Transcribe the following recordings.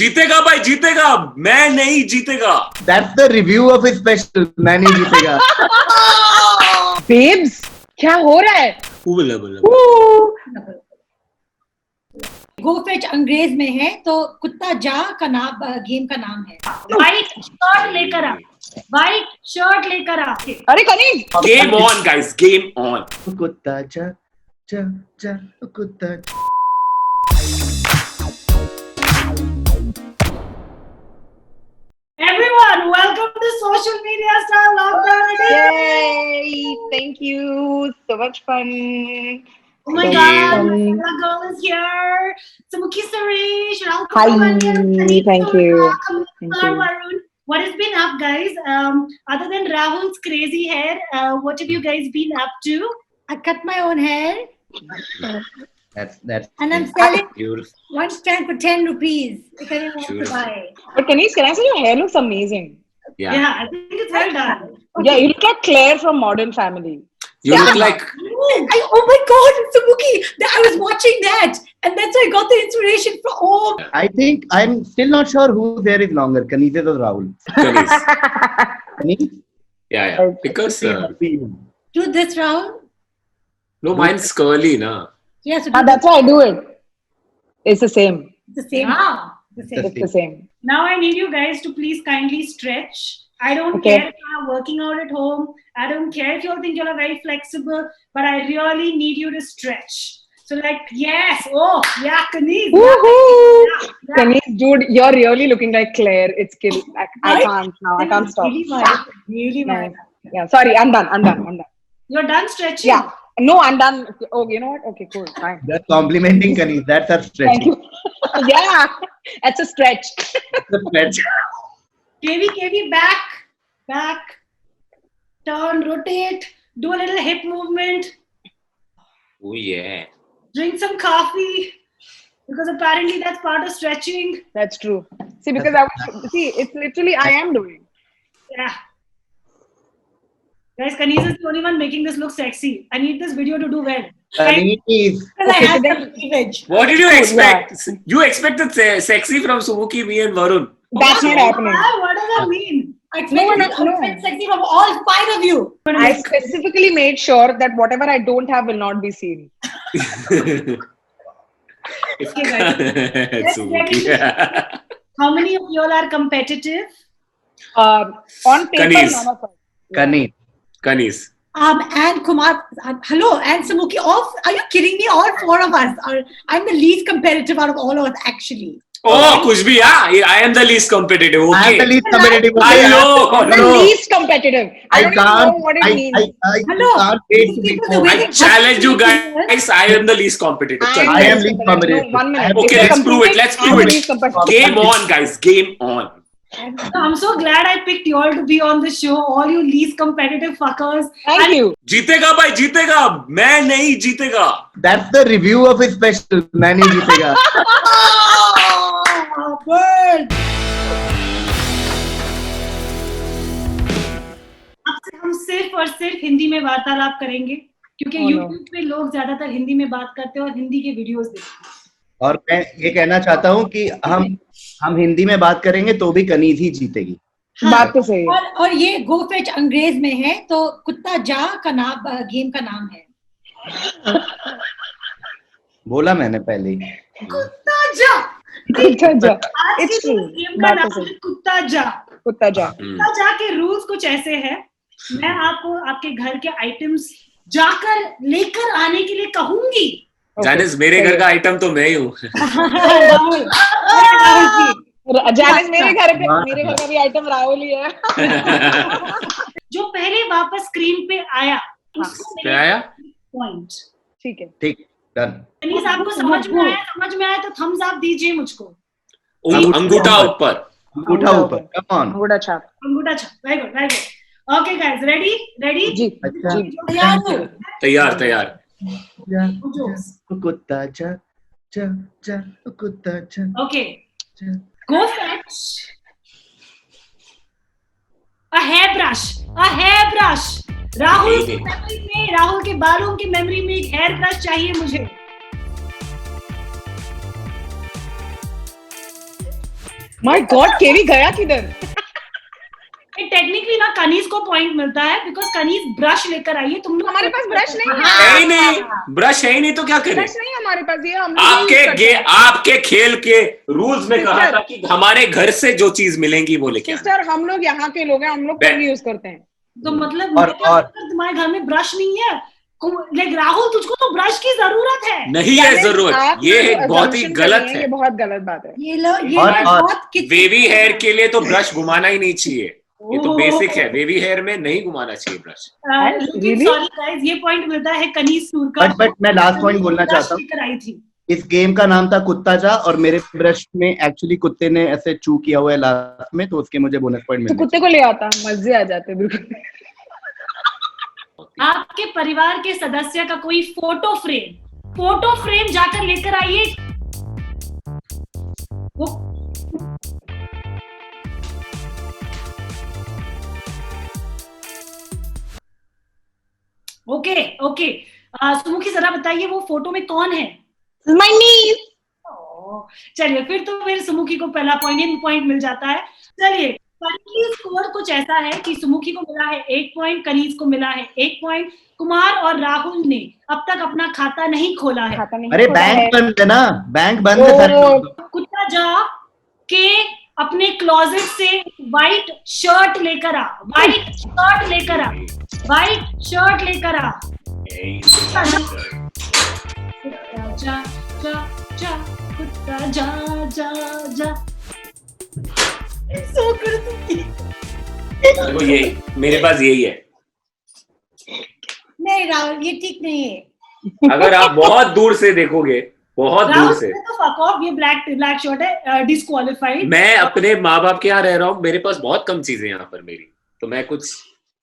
जीतेगा भाई जीतेगा, मैं नहीं जीतेगा। That's the review of his special. मैं नहीं जीतेगा। बेब्स क्या हो रहा है? बोला बोला गो फेच अंग्रेज में है तो कुत्ता जा का नाम गेम का नाम है। व्हाइट शर्ट लेकर आ, व्हाइट शर्ट लेकर आ। अरे Kaneez, game on guys, game on. कुत्ता जा जा जा कुत्ता। Everyone, welcome to Social Media Star Lockdown Edition. yay! Thank you, so much fun. Oh my God, my girl is here. Samukhi Suresh, Hi, Rahul, thank you. Thank you. Varun. What has been up, guys? Other than Rahul's crazy hair, what have you guys been up to? I cut my own hair. That's And I'm selling Beautiful. one stand for 10 rupees if anyone wants to buy. But Kanish, can I say your hair looks amazing? Yeah. I think it's well done. Yeah, you look like Claire from Modern Family. You look like Oh my God, Samukhi! I was watching that, and that's why I got the inspiration from. Oh, I think I'm still not sure whose hair is longer, Kanis's or Rahul. Kanis. Kanis? Yeah. Because do this round. no, mine's curly, na. Yeah, so That's why I do it. It's the same. the same. The same. It's the same. Now I need you guys to please kindly stretch. I don't Okay. care if you're working out at home. I don't care if you all think you're very flexible, but I really need you to stretch. So like, yes, oh, yeah, Kanis. Woohoo! Kanish, dude, you're really looking like Claire. It's kill. I can't now. I can't stop. Really bad. Really No. bad. Yeah, sorry. I'm done. You're done stretching? Yeah. No, I'm done. Oh, you know what? Okay, cool. Fine. That's complimenting Kanis. That's a stretch. Thank you. Yeah, that's a stretch. That's a stretch. KV, back, turn, rotate, do a little hip movement, Oh yeah. drink some coffee, because apparently that's part of stretching. That's true. See, because it's literally I am doing. Yeah. Guys, Kanis is the only one making this look sexy. I need this video to do well. Kanis. Because I Okay, have so some cleavage. What did you Cool, expect? You expected sexy from Sumuki, me, and Varun. That's not happening. What does that mean? I expect No. sexy from all 5 of you. I specifically made sure that whatever I don't have will not be seen. Okay, guys. Sumuki. How many of y'all are competitive? On paper, Kaniz. none of us. Kanis. Kanis. And Kumar, hello, and Samukhi. Are you kidding me? All 4 of us I'm the least competitive out of all of us, actually. Oh, kuch bhi, yeah. I am the least competitive. Okay. I am the least competitive. I know. I'm the least competitive. I don't even know what it means. I Hello. can't wait to be People, the way more. I challenge you guys. I am the least competitive. I am least competitive. No, 1 minute. Okay, If you're let's prove it. competing, Let's I'm prove the it. least competitive. Game on, guys. Game on. I'm so glad I picked y'all to be on the show. All you least competitive fuckers. Thank you. जीतेगा भाई जीतेगा, मैं नहीं जीतेगा। That's the review of his special. मैं नहीं जीतेगा। Word. अब से हम सिर्फ और सिर्फ हिंदी में वार्तालाप करेंगे, क्योंकि Oh, no. YouTube पे लोग ज्यादातर हिंदी में बात करते हैं और हिंदी के वीडियोस देखते हैं। और मैं ये कहना चाहता हूँ कि हम हिंदी में बात करेंगे तो भी कनीज ही जीतेगी। बात तो सही है। और ये गो फेच अंग्रेज में है तो कुत्ता जा का नाम गेम का नाम है। बोला मैंने पहले ही। कुत्ता जा। कुत्ता जा। आज It's के true. गेम का बात तो नाम सही। है कुत्ता जा। कुत्ता जा। कुत्ता जा के रूल्स कुछ ऐसे हैं। मैं आपको आपके घर के आइटम्स जाकर लेकर आने के लिए कहूंगी। जानिस, मेरे घर का आइटम तो मैं ही हूँ। जानिस, मेरे घर का भी आइटम राहुल ही है। जो पहले वापस स्क्रीन पे आया उसको पे आया? पॉइंट। ठीक है। ठीक, डन। कनीज, आपको समझ में आया तो थम्स अप दीजिए मुझको। अंगूठा ऊपर। अंगूठा ऊपर। Come on. अंगूठा छाप। अंगूठा छाप। Very good. Okay guys, ready? जी। अच्छा। जी। तैयार। कुत्ता जा जा जा कुत्ता जा। ओके, जा। go fetch a hairbrush. Rahul के बालों की मेमोरी में एक हेयर ब्रश चाहिए मुझे। My God, केवी गया किधर? टेक्निकली ना कनीज को पॉइंट मिलता है बिकॉज कनीज ब्रश लेकर आई है, तुम लोग हमारे पास ब्रश नहीं है। है ही नहीं, ब्रश है ही नहीं तो क्या करें? ब्रश नहीं है हमारे पास, ये हम लोग use करते हैं। आपके खेल के रूल्स में कहा था कि हमारे घर से जो चीज मिलेंगी वो लेके आना। सिस्टर, हम लोग यहाँ के लोग हैं, हम लोग पेन यूज करते हैं। तो मतलब और तुम्हारे घर में ब्रश नहीं है, लाइक राहुल तुझको तो ब्रश की जरूरत है। नहीं है जरूरत, ये एक बहुत ही गलत है, ये बहुत गलत बात है। ये लो ये और- बहुत किसी वेवी हेयर के लिए तो ब्रश घुमाना ही नहीं चाहिए, ये तो बेसिक है, वेवी हेयर में नहीं घुमाना चाहिए ब्रश। लेकिन सॉरी गाइस, ये पॉइंट मिलता है कनीज सूर का। बट मैं लास्ट पॉइंट बोलना चाहता हूँ। लेकर आई थी। इस गेम का नाम था कुत्ता जा और मेरे ब्रश में एक्चुअली कुत्ते ने ऐसे चू किया हुआ है लास्ट में, तो उसके मुझे बोनस पॉइंट तो मिले। कुत्ते को ले आता, मजे आ जाते बिल्कुल। आपके परिवार के सदस्य का कोई फोटो फ्रेम जाकर लेकर आइए। वो ओके सुमुखी जरा बताइए वो फोटो में कौन है? My niece. चलिए फिर तो फिर सुमुखी को पहला पॉइंट मिल जाता है। चलिए करंटली स्कोर कुछ ऐसा है कि सुमुखी को मिला है 1 पॉइंट, कनीज को मिला है 1 पॉइंट, कुमार और राहुल ने अब तक अपना खाता नहीं खोला है। खाता नहीं अरे खोला है। बैंक बंद है ना, बैंक बंद है सारे लोग। कुत्ता जा के अपने क्लोजेट से व्हाइट शर्ट लेकर आ, व्हाइट शर्ट लेकर आ, व्हाइट शर्ट लेकर आ। कुत्ता जा जा जा, कुत्ता जा जा जा। सो कर दूंगी। देखो ये मेरे पास यही है, नहीं राहुल, ये ठीक नहीं है। अगर आप बहुत दूर से देखोगे, बहुत दूर से, तो फक ऑफ, ये ब्लैक शर्ट है, डिस्क्वालिफाइड। मैं अपने माँ बाप के यहाँ रह रहा हूँ, मेरे पास बहुत कम चीजें यहाँ पर मेरी, तो मैं कुछ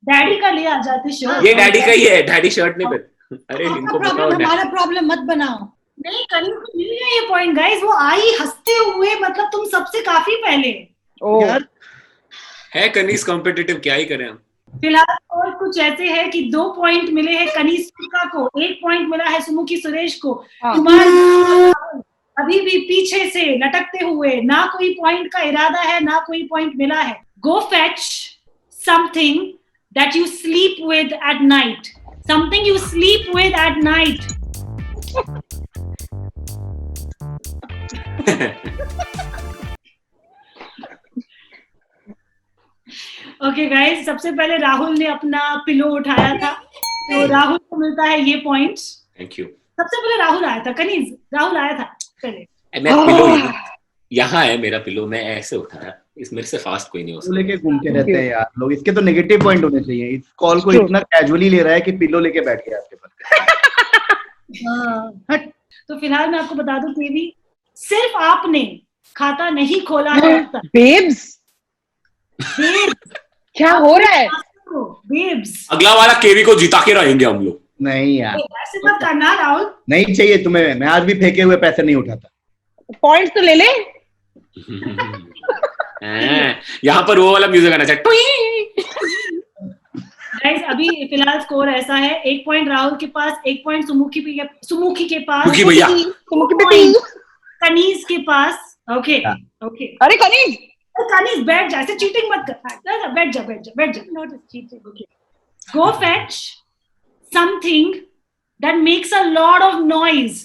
डैडी का ले आ जाते शर्ट। ये डैडी का ही है, डैडी शर्ट नहीं पहन। अरे इनको बताओ प्रॉब्लम डैडी। हमारा प्रॉब्लम मत बनाओ। नहीं करीब को मिल गया ये पॉइंट गाइस, वो आई हंसते हुए, मतलब तुम सबसे काफी पहले। ओह, यार है कनीज कॉम्पिटिटिव, क्या ही करें हम। फिलहाल और कुछ ऐसे है कि 2 पॉइंट मिले हैं कनीज सुरका को, 1 पॉइंट मिला है सुमुखी सुरेश को। हाँ। तुम्हारे अभी भी पीछे से लटकते हुए, ना कोई पॉइंट का इरादा है, ना कोई पॉइंट मिला है। Go fetch something that you sleep with at night, something you sleep with at night. Okay guys, सबसे पहले राहुल ने अपना पिलो उठाया था, तो राहुल को मिलता है ये पॉइंट्स। Thank you. सबसे पहले राहुल आया था, कनीज राहुल आया था पहले। मैं पिलो यहाँ है मेरा पिलो, मैं ऐसे उठाया, इस मेरे से फास्ट कोई नहीं हो पिलो सकता। लेके घूमते रहते हैं यार लोग, इसके तो नेगेटिव पॉइंट होने चाहिए। इस कॉल को True. इतना कैजुअली ले रहा है कि पिलो लेके बैठ गया आपके पास। तो फिलहाल मैं आपको बता दूं केवी, सिर्फ आपने खाता नहीं खोला है अब तक। babes, क्या हो रहा है? बेब्स, अगला वाला केवी को जिता के रहेंगे हम लोग। नहीं यार, ऐसे मत करना राहुल। नहीं चाहिए तुम्हें, मैं आज भी फेंके हुए पैसे नहीं उठाता। पॉइंट्स तो ले ले। यहाँ पर वो वाला म्यूजिक आना चाहिए। गाइस अभी फिलहाल स्कोर ऐसा है, 1 पॉइंट राहुल के पास, 1 पॉइंट सुमुखी के पास, सुमुखी भैया। 2 पॉइंट कनीज के पास। ओके ओके, अरे कनीज, कनीज बैठ जा, ऐसे चीटिंग मत कर, बैठ जा। Not cheating. Okay, go fetch something that makes a lot of noise,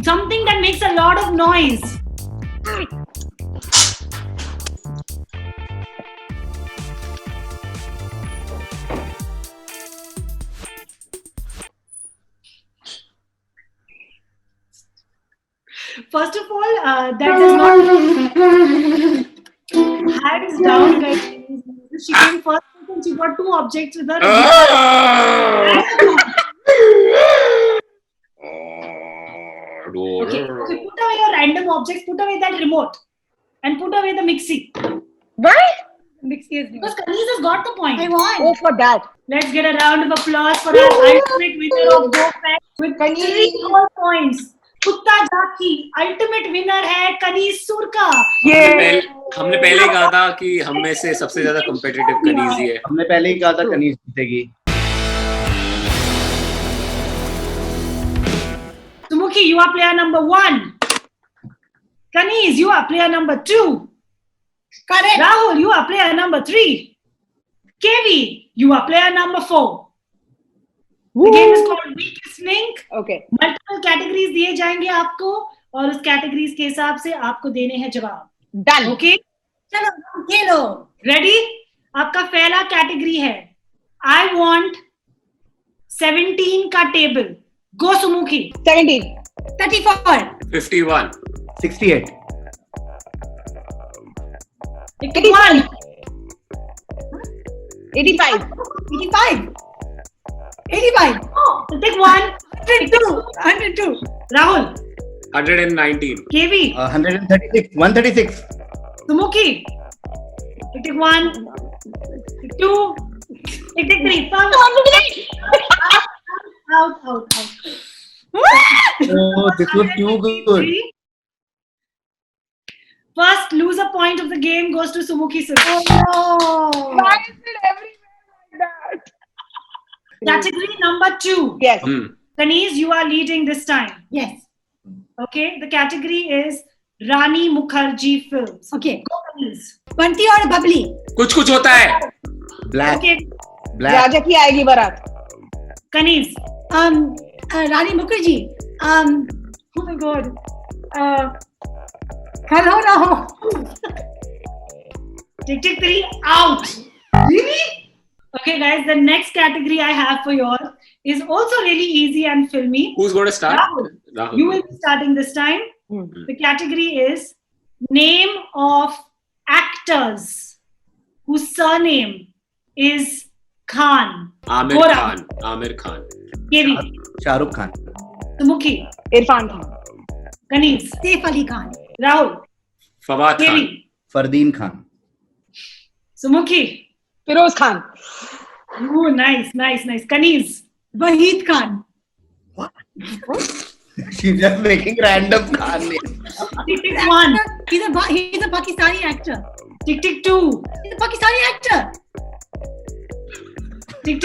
something that makes a lot of noise. First of all, that is not hands down, guys. She came first and she got 2 objects with her. Okay, put away your random objects, put away that remote, and put away the mixie. why? Because Kaniz has got the point. I want. Oh, for that. Let's get a round of applause for our ultimate winner of Go Fetch with 3 whole points. कुत्ता जाकी ultimate winner है कनीज सुरका। हमने पहले ही कहा था कि हम में से सबसे ज्यादा कॉम्पिटिटिव कनीज ही है। हमने पहले ही कहा था कनीज जीतेगी। Sumuki, you are player number 1. Kaniz, you are player number 2. Correct. Rahul, you are player number 3. KV, you are player number 4. The game is called Weakest Link. Okay. Multiple categories दिए जाएंगे आपको और उस categories के हिसाब से आपको देने हैं जवाब. Done. Okay? चलो खेलो. Ready? आपका पहला category है I want 17 का table. Go Sumukhi. 17. 34. 51. 68. 81. 85. 85. 85. Take 1. 102. 102. Rahul. 119. KV. 136. 136. Sumukhi. Take 1. Take 2. Take 3. Out. Oh, this was too good. First loser point of the game goes to Sumukhi sir. Oh. Why is it everywhere like that? Category number 2. Yes. Kaneez, you are leading this time. Yes. Okay, the category is Rani Mukherjee films. Okay. Go Kaneez. Bunty और बबली. कुछ होता है. Black. Okay, Black. राजा की आएगी बारात. Kaneez. Rani Mukherjee. Oh my God. खल हो ना हो. Tick 3 out. Really? Okay, guys, the next category I have for you all is also really easy and filmy. Who's going to start? Rahul. You will be starting this time. The category is name of actors whose surname is Khan. Amir Gora. Khan. Amir Khan. KV. Shahrukh Khan. Sumukhi. Irfan Khan. Kaneez. Saif Ali Khan. Rahul. Fawad KV. Khan. Fardeen Khan. Sumukhi. Firoz Khan. Oh, nice. Kaneez. Waheed Khan. She's just making random Khan names. Tick 1. He's a Pakistani actor. Tick 2. He's a Pakistani actor. Tick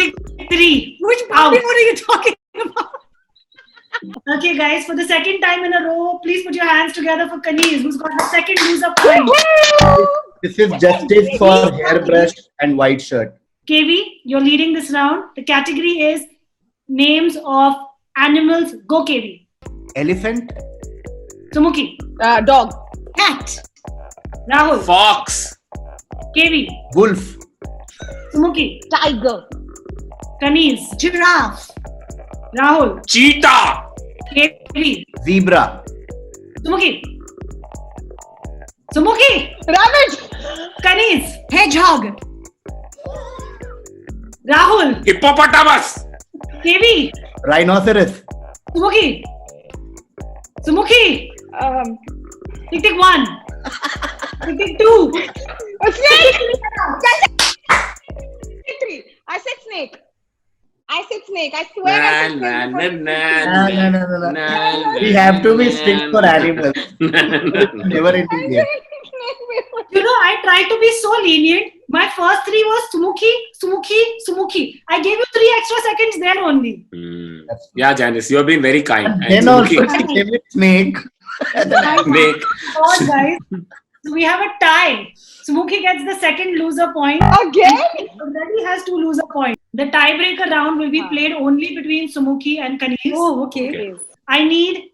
3. Which Out. Bollywood are you talking about? Okay, guys, for the second time in a row, please put your hands together for Kaneez, who's got the second loser point. This is justice for hairbrush and white shirt. KV, you're leading this round. The category is names of animals. Go, KV. Elephant. Sumukhi. Dog. Cat. Rahul. Fox. KV. Wolf. Sumukhi. Tiger. Kaneez. Giraffe. Rahul. Cheetah. KV. Zebra. Sumukhi. Rabbit. Kaneez. Hedgehog. Rahul. Hippopotamus. KV. Rhinoceros. Sumukhi. Tick 1. Tick 2. A snake. Tick 3. I said snake. I swear I said snake. No. We have to be strict for animals. Never ending game. You know, I tried to be so lenient. My first 3 was Sumukhi. I gave you 3 extra seconds there only. Yeah, Janice, you have been very kind. And And then also Sumukhi, she gave it snake. Snake. God, guys. So we have a tie. Sumukhi gets the second loser point. Again? Already has 2 loser points. The tiebreaker round will be played only between Sumukhi and Kaneez. Oh, okay. I need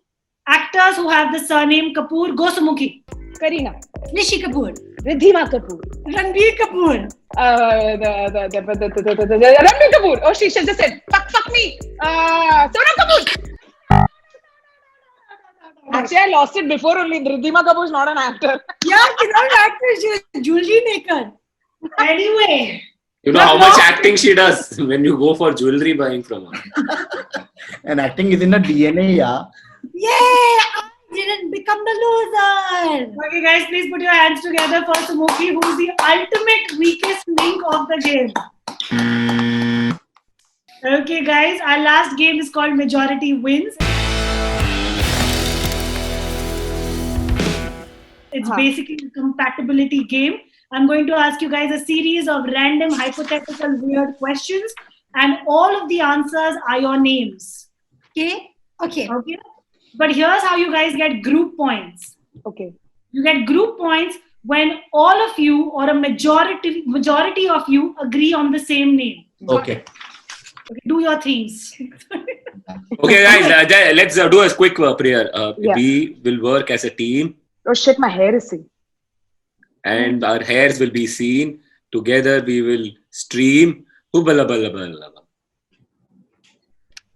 actors who have the surname Kapoor. Go Sumukhi. Kareena. Rishi Kapoor. Riddhima Kapoor. Ranbir Kapoor. Ranbir Kapoor. Oh, she just said, fuck me. Sonam Kapoor. Actually, I lost it before only. Riddhima Kapoor is not an actor. Yeah, she's not an actor. She's a jewelry maker. Anyway. You know how much acting she does when you go for jewelry buying from her. And acting is in the DNA, yeah. Yay! I didn't become the loser. Okay, guys, please put your hands together for Sumukhi, who is the ultimate weakest link of the game. Okay, guys, our last game is called Majority Wins. It's basically a compatibility game. I'm going to ask you guys a series of random hypothetical weird questions, and all of the answers are your names. Okay. But here's how you guys get group points. Okay. You get group points when all of you or a majority of you agree on the same name. Okay. Okay, do your things. Okay, guys, let's do a quick prayer. Yeah. We will work as a team, Oh shit, my hair is seen. and our hairs will be seen. Together, we will stream. Hubbala bala bala.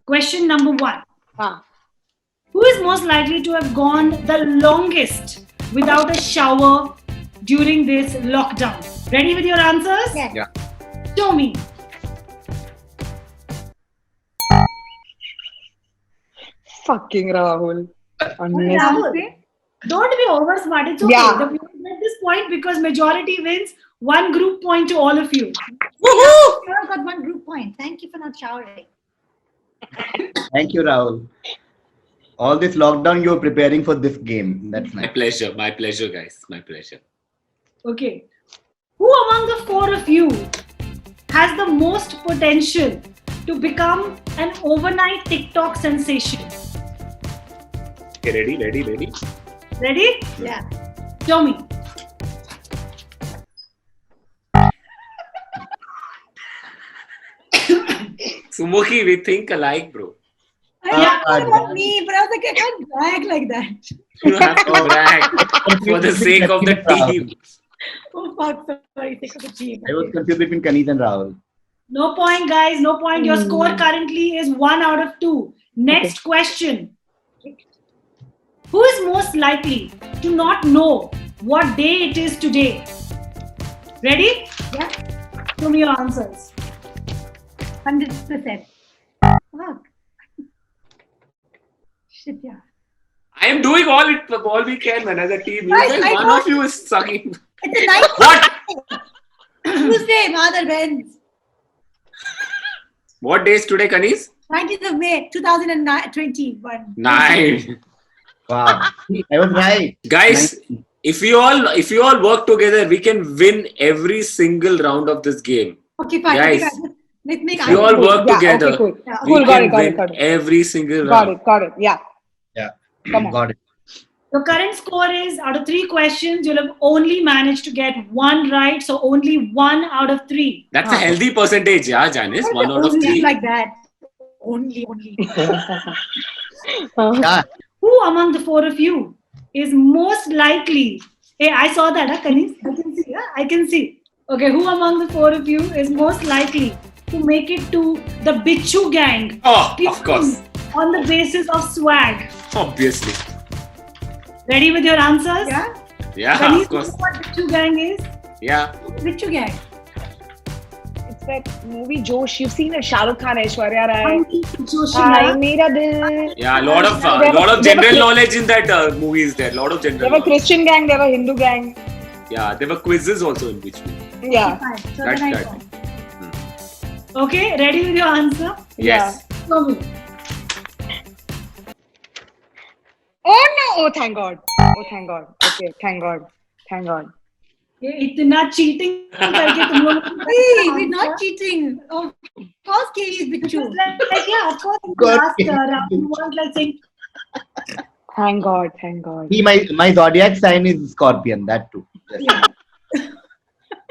Question number 1. Ah. Who is most likely to have gone the longest without a shower during this lockdown? Ready with your answers? Yes. Yeah. Show me. Fucking Rahul. Honestly. Rahul, don't be over smart. It's okay. Yeah. We get this point because majority wins. 1 group point to all of you. You have got 1 group point. Thank you for not showering. Thank you, Rahul. All this lockdown, you're preparing for this game. That's My nice. pleasure. My pleasure, guys. My pleasure. Okay. Who among the 4 of you has the most potential to become an overnight TikTok sensation? Okay, ready? Ready? Yeah. Show me. Sumuki, we think alike, bro. I thought about me, but I was like, I can't brag like that. You have to brag for the sake of the team. Oh fuck, sorry, think of the team. I was confused between Kanis and Rahul. No point, guys. No point. Your score currently is 1 out of 2. Next question. Who is most likely to not know what day it is today? Ready? Yeah, Show me your answers. 100%. Fuck. Shit, yeah. I am doing all we can, man, as a team. You Guys, guys, I one know- of you is sucking. It's a nice What? Tuesday, Mother Benz. What day is today, Kanis? 19th of May, 2021. 9. Wow. I was right. Guys, if you all work together, we can win every single round of this game. Okay, fine. Guys, Okay, let's make If you all work Yeah, together, okay, cool. Yeah. we Cool, got can it, got it, win got it. every single Got round. it. Yeah. Yeah. Come on. Got it. The current score is out of 3 questions, you'll have only managed to get 1 right. So only 1 out of 3. That's a healthy percentage, yeah, Janice. 1 out of Only 3. like that. Only. Yeah. Who among the 4 of you is most likely? Hey, I saw that, huh, Kanis? I can see. Huh? I can see. Okay, who among the 4 of you is most likely to make it to the Bichu gang? Oh, of course. On the basis of swag. Obviously. Ready with your answers? Yeah? Yeah, Kanis, of course. you know what Bichu gang is? Yeah. Which you get? It's that movie Josh. You've seen it. Shah Rukh Khan, Aishwarya Rai. Joshina. Ay, Mera Dil. Yeah, a lot of There general were- knowledge in that movie is there. A lot of There general were knowledge. Christian gang, there were Hindu gang. Yeah, there were quizzes also in which movie. Yeah. Fine. So That's then I that. go. Okay, ready with your answer? Yes. Show me. Oh no! Oh, thank God. Oh, thank God. Okay, thank God. Thank God. ये इतना cheating करके तुम लोग Hey, we're not cheating. Of course, Katie is Bichu. Like, yeah, of course. In the God. last round, you weren't like saying, Thank God. Thank God. See, my zodiac sign is Scorpion. That too. Yes.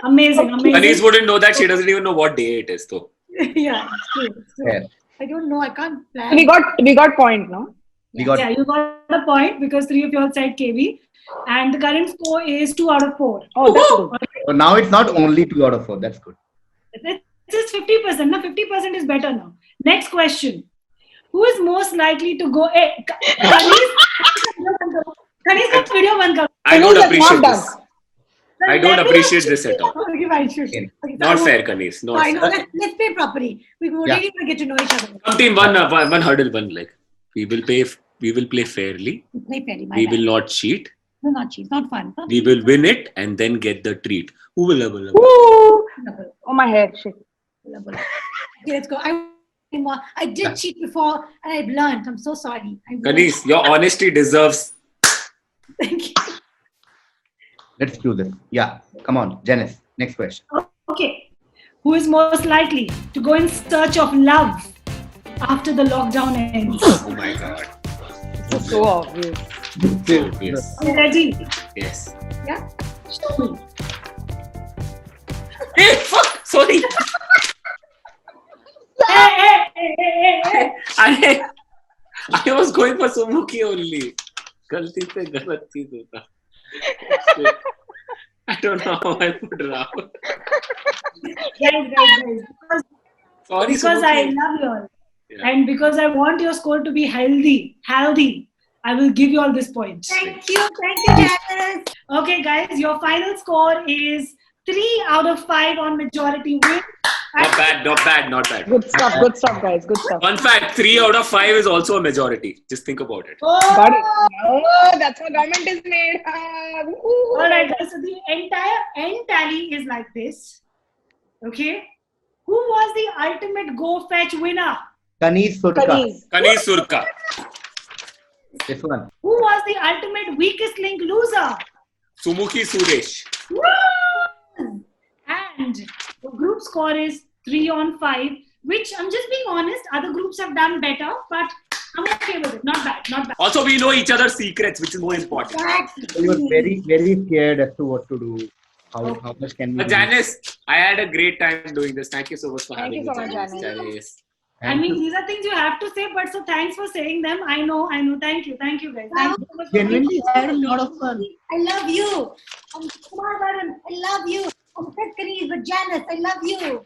amazing, amazing. Kanis wouldn't know that. She doesn't even know what day it is, though. Yeah, it's true. It's true. Fair. I don't know. I can't plan. We got point, no? We got Yeah, you got a point because 3 of you all said KB. And the current score is 2 out of 4. Oh, that's good. so now it's not only 2 out of 4. That's good. It's just 50%. Now 50% is better now. Next question. Who is most likely to go? Hey, Kanis ka video ban karo. I don't Kanis has appreciate not this. I don't appreciate this at all. Okay, fine, sure. Okay, Not so- fair, Kanis. Not I know. fair. Let's play properly. We really Yeah. want to get to know each other. Some team one hurdle, one like we will play fairly. Play fairly. My We bad. will not cheat. No, not cheat. Not fun. Not We will win it and then get the treat. Who will have Woo! fun. Oh, my hair. Shit. Okay, let's go. I did cheat before and I've learned. I'm so sorry. Kanis, your honesty deserves. Thank you. Let's do this. Yeah. Come on, Janice. Next question. Okay. Who is most likely to go in search of love after the lockdown ends? Oh my god. This is so obvious. Yes. Ready? Yes. Yeah. Show me. Hey, fuck! Sorry. Hey. I was going for Sumuki only. गलती से गलत चीज होता. I don't know how I put Rahul. Guys. Sorry, Because Sumuki. I love you all. Yeah. And because I want your score to be healthy, I will give you all this points. Thank you, Janice. Okay, guys, your final score is 3 out of 5 on majority win. Not bad. Good stuff, guys. Good stuff. Fun fact: 3 out of 5 is also a majority. Just think about it. Got it. Oh, that's how government is made. All right, guys. So the entire end tally is like this. Okay. Who was the ultimate Go Fetch winner? Kanish Surka. Kanish Surka. This one. Who was the ultimate weakest link loser? Sumuki Suresh. Woo! And the group score is 3 on 5, which I'm just being honest, other groups have done better, but I'm okay with it. Not bad. Also, we know each other's secrets, which is more important. We were very, very scared as to what to do. How much can we But do? Janice, I had a great time doing this. Thank you so much for Thank having you so me, much, Janice. I mean, these are things you have to say, but so thanks for saying them. I know. Thank you, guys. Thank you so much for Genuinely had a lot of fun. I love you. I'm Kumar Varun. I love you. I'm Kanish with Janice. I love you.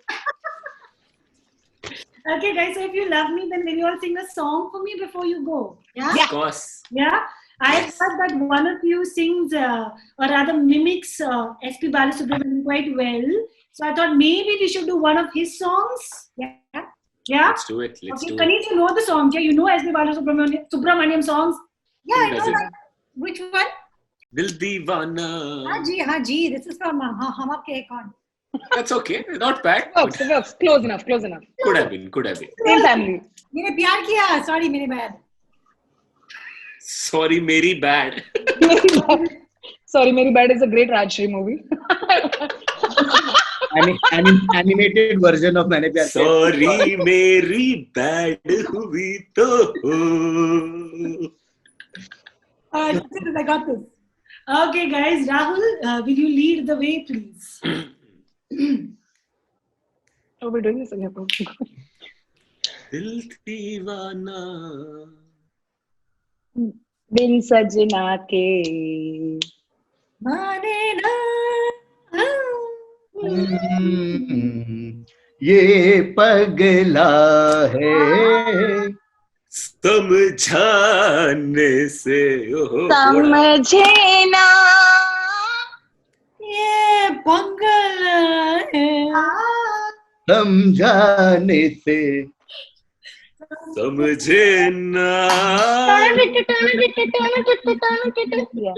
Okay, guys, so if you love me, then will you all sing a song for me before you go? Yeah. Of course. Yeah? I heard that one of you sings, or rather mimics S.P. Balasubramanian quite well. So I thought maybe we should do one of his songs. Yeah? Let's do it. Okay, Kanish, you know the song, yeah? You know S.P. Balasubramanian songs? Yeah, I Does know it? that. Which one? Dil Deewana. हाँ जी. This is from हम आपके एक on. That's okay. Not bad. Works. Close enough. Could have been. Same family. मैंने प्यार किया. Sorry, मेरे bad. Sorry, Mary bad. Sorry, Meri Bad is a great Rajshri movie. Animated version of मैंने प्यार किया. Sorry, Mary bad हुई तो. I got this. Okay, guys. Rahul, will you lead the way, please? Oh, we're doing this again. Dil Deewana. बिन सजना के माने ना. ये पगला है. समझाने से समझे ना ये पंगल है. समझाने से समझे ना. Yeah.